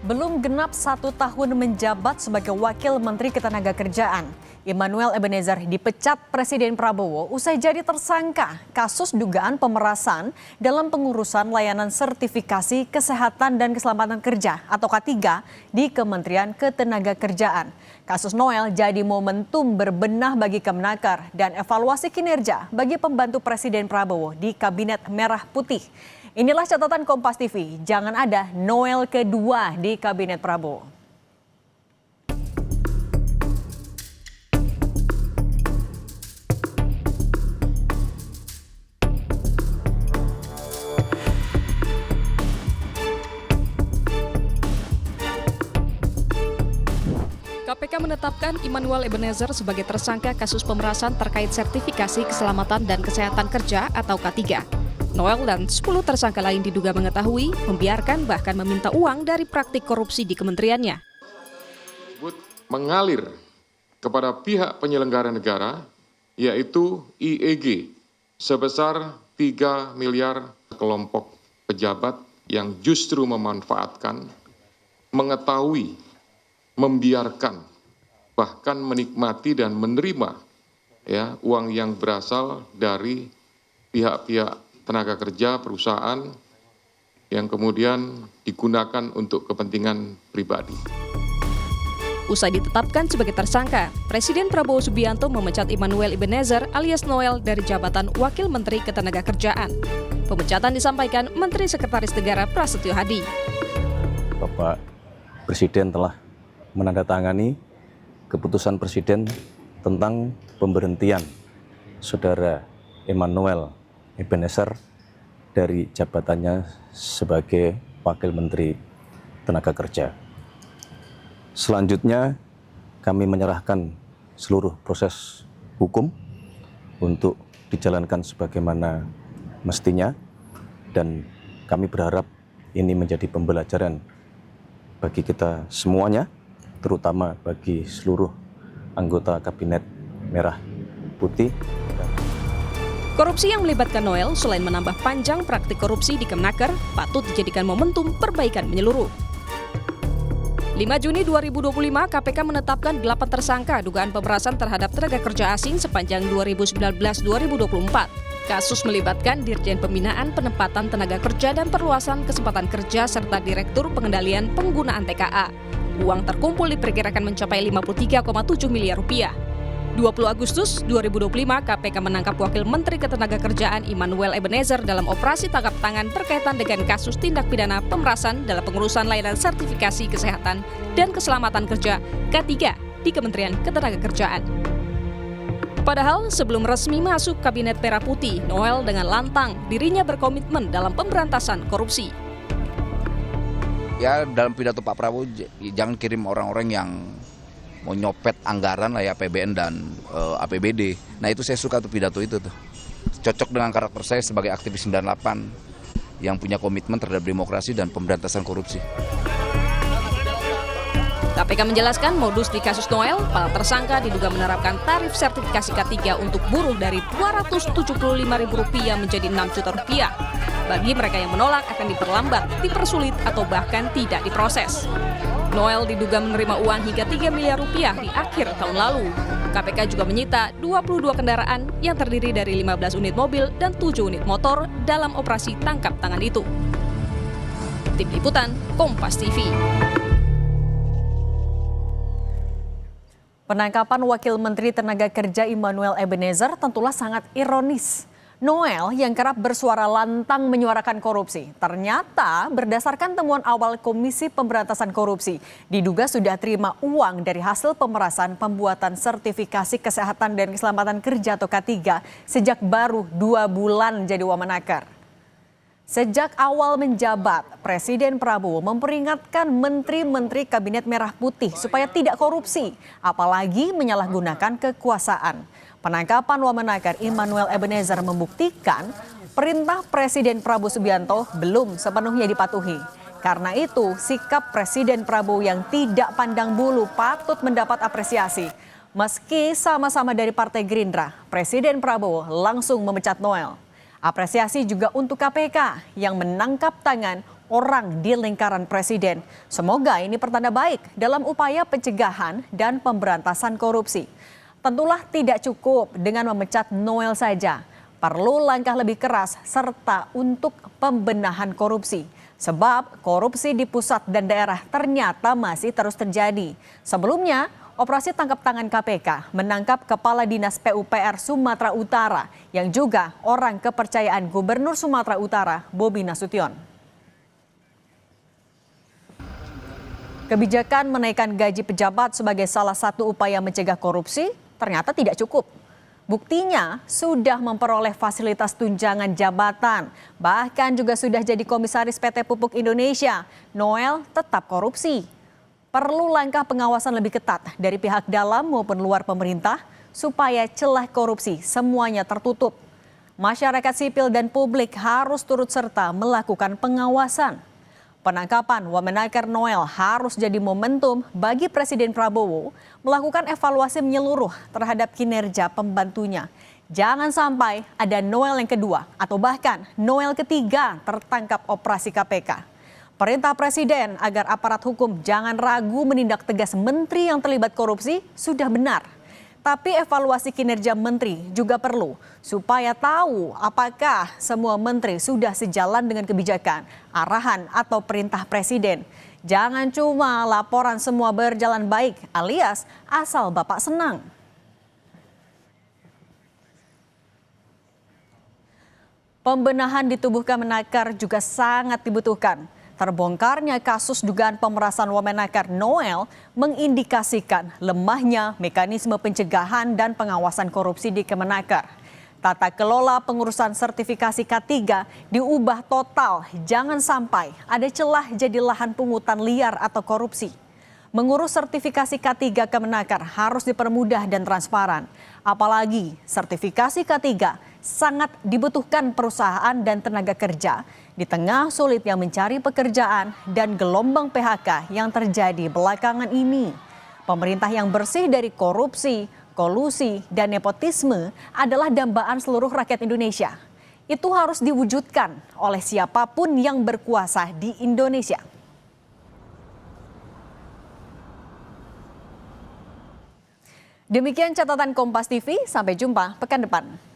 Belum genap 1 tahun menjabat sebagai Wakil Menteri Ketenagakerjaan, Immanuel Ebenezer dipecat Presiden Prabowo usai jadi tersangka kasus dugaan pemerasan dalam pengurusan layanan sertifikasi kesehatan dan keselamatan kerja atau K3 di Kementerian Ketenagakerjaan. Kasus Noel jadi momentum berbenah bagi Kemenaker dan evaluasi kinerja bagi pembantu Presiden Prabowo di Kabinet Merah Putih. Inilah catatan Kompas TV, jangan ada Noel kedua di Kabinet Prabowo. KPK menetapkan Immanuel Ebenezer sebagai tersangka kasus pemerasan terkait sertifikasi keselamatan dan kesehatan kerja atau K3. Noel dan 10 tersangka lain diduga mengetahui, membiarkan bahkan meminta uang dari praktik korupsi di kementeriannya. Mengalir kepada pihak penyelenggara negara, yaitu IEG, sebesar 3 miliar kelompok pejabat yang justru memanfaatkan, mengetahui, membiarkan, bahkan menikmati dan menerima uang yang berasal dari pihak-pihak tenaga kerja perusahaan yang kemudian digunakan untuk kepentingan pribadi. Usai ditetapkan sebagai tersangka, Presiden Prabowo Subianto memecat Immanuel Ebenezer alias Noel dari jabatan Wakil Menteri Ketenagakerjaan. Pemecatan disampaikan Menteri Sekretaris Negara Prasetyo Hadi. Bapak Presiden telah menandatangani keputusan Presiden tentang pemberhentian Saudara Immanuel Ebenezer dari jabatannya sebagai Wakil Menteri Tenaga Kerja. Selanjutnya kami menyerahkan seluruh proses hukum untuk dijalankan sebagaimana mestinya dan kami berharap ini menjadi pembelajaran bagi kita semuanya, terutama bagi seluruh anggota Kabinet Merah Putih. Korupsi yang melibatkan Noel selain menambah panjang praktik korupsi di Kemenaker, patut dijadikan momentum perbaikan menyeluruh. 5 Juni 2025, KPK menetapkan 8 tersangka dugaan pemerasan terhadap tenaga kerja asing sepanjang 2019-2024. Kasus melibatkan Dirjen Pembinaan Penempatan Tenaga Kerja dan Perluasan Kesempatan Kerja serta Direktur Pengendalian Penggunaan TKA. Uang terkumpul diperkirakan mencapai 53,7 miliar rupiah. 20 Agustus 2025, KPK menangkap Wakil Menteri Ketenagakerjaan Immanuel Ebenezer dalam operasi tangkap tangan berkaitan dengan kasus tindak pidana pemerasan dalam pengurusan layanan sertifikasi kesehatan dan keselamatan kerja K3 di Kementerian Ketenagakerjaan. Padahal sebelum resmi masuk Kabinet Merah Putih, Noel dengan lantang dirinya berkomitmen dalam pemberantasan korupsi. Ya, dalam pidato Pak Prabowo jangan kirim orang-orang yang mau nyopet anggaran lah ya, APBN dan APBD. Nah itu saya suka tuh pidato itu tuh. Cocok dengan karakter saya sebagai aktivis 98 yang punya komitmen terhadap demokrasi dan pemberantasan korupsi. KPK menjelaskan modus di kasus Noel, para tersangka diduga menerapkan tarif sertifikasi K3 untuk buruh dari Rp275.000 menjadi Rp6 juta. Bagi mereka yang menolak akan diperlambat, dipersulit atau bahkan tidak diproses. Noel diduga menerima uang hingga Rp3 miliar di akhir tahun lalu. KPK juga menyita 22 kendaraan yang terdiri dari 15 unit mobil dan 7 unit motor dalam operasi tangkap tangan itu. Tim Liputan, Kompas TV. Penangkapan Wakil Menteri Tenaga Kerja Immanuel Ebenezer tentulah sangat ironis. Noel yang kerap bersuara lantang menyuarakan korupsi, ternyata berdasarkan temuan awal Komisi Pemberantasan Korupsi, diduga sudah terima uang dari hasil pemerasan pembuatan sertifikasi kesehatan dan keselamatan kerja atau K3 sejak baru 2 bulan jadi wamenaker. Sejak awal menjabat, Presiden Prabowo memperingatkan menteri-menteri Kabinet Merah Putih supaya tidak korupsi, apalagi menyalahgunakan kekuasaan. Penangkapan wamenaker Immanuel Ebenezer membuktikan perintah Presiden Prabowo Subianto belum sepenuhnya dipatuhi. Karena itu, sikap Presiden Prabowo yang tidak pandang bulu patut mendapat apresiasi. Meski sama-sama dari Partai Gerindra, Presiden Prabowo langsung memecat Noel. Apresiasi juga untuk KPK yang menangkap tangan orang di lingkaran presiden. Semoga ini pertanda baik dalam upaya pencegahan dan pemberantasan korupsi. Tentulah tidak cukup dengan memecat Noel saja. Perlu langkah lebih keras serta untuk pembenahan korupsi. Sebab korupsi di pusat dan daerah ternyata masih terus terjadi. Sebelumnya, operasi tangkap tangan KPK menangkap Kepala Dinas PUPR Sumatera Utara yang juga orang kepercayaan Gubernur Sumatera Utara, Bobi Nasution. Kebijakan menaikkan gaji pejabat sebagai salah satu upaya mencegah korupsi ternyata tidak cukup. Buktinya sudah memperoleh fasilitas tunjangan jabatan, bahkan juga sudah jadi komisaris PT Pupuk Indonesia. Noel tetap korupsi. Perlu langkah pengawasan lebih ketat dari pihak dalam maupun luar pemerintah supaya celah korupsi semuanya tertutup. Masyarakat sipil dan publik harus turut serta melakukan pengawasan. Penangkapan Wamenaker Noel harus jadi momentum bagi Presiden Prabowo melakukan evaluasi menyeluruh terhadap kinerja pembantunya. Jangan sampai ada Noel yang kedua atau bahkan Noel ketiga tertangkap operasi KPK. Perintah Presiden agar aparat hukum jangan ragu menindak tegas menteri yang terlibat korupsi sudah benar. Tapi evaluasi kinerja menteri juga perlu supaya tahu apakah semua menteri sudah sejalan dengan kebijakan, arahan atau perintah Presiden. Jangan cuma laporan semua berjalan baik alias asal Bapak senang. Pembenahan di tubuh Kemenaker juga sangat dibutuhkan. Terbongkarnya kasus dugaan pemerasan Wamenaker Noel mengindikasikan lemahnya mekanisme pencegahan dan pengawasan korupsi di Kemenaker. Tata kelola pengurusan sertifikasi K3 diubah total, jangan sampai ada celah jadi lahan pungutan liar atau korupsi. Mengurus sertifikasi K3 Kemenaker harus dipermudah dan transparan. Apalagi sertifikasi K3 sangat dibutuhkan perusahaan dan tenaga kerja di tengah sulitnya mencari pekerjaan dan gelombang PHK yang terjadi belakangan ini. Pemerintah yang bersih dari korupsi, kolusi, dan nepotisme adalah dambaan seluruh rakyat Indonesia. Itu harus diwujudkan oleh siapapun yang berkuasa di Indonesia. Demikian catatan Kompas TV, sampai jumpa pekan depan.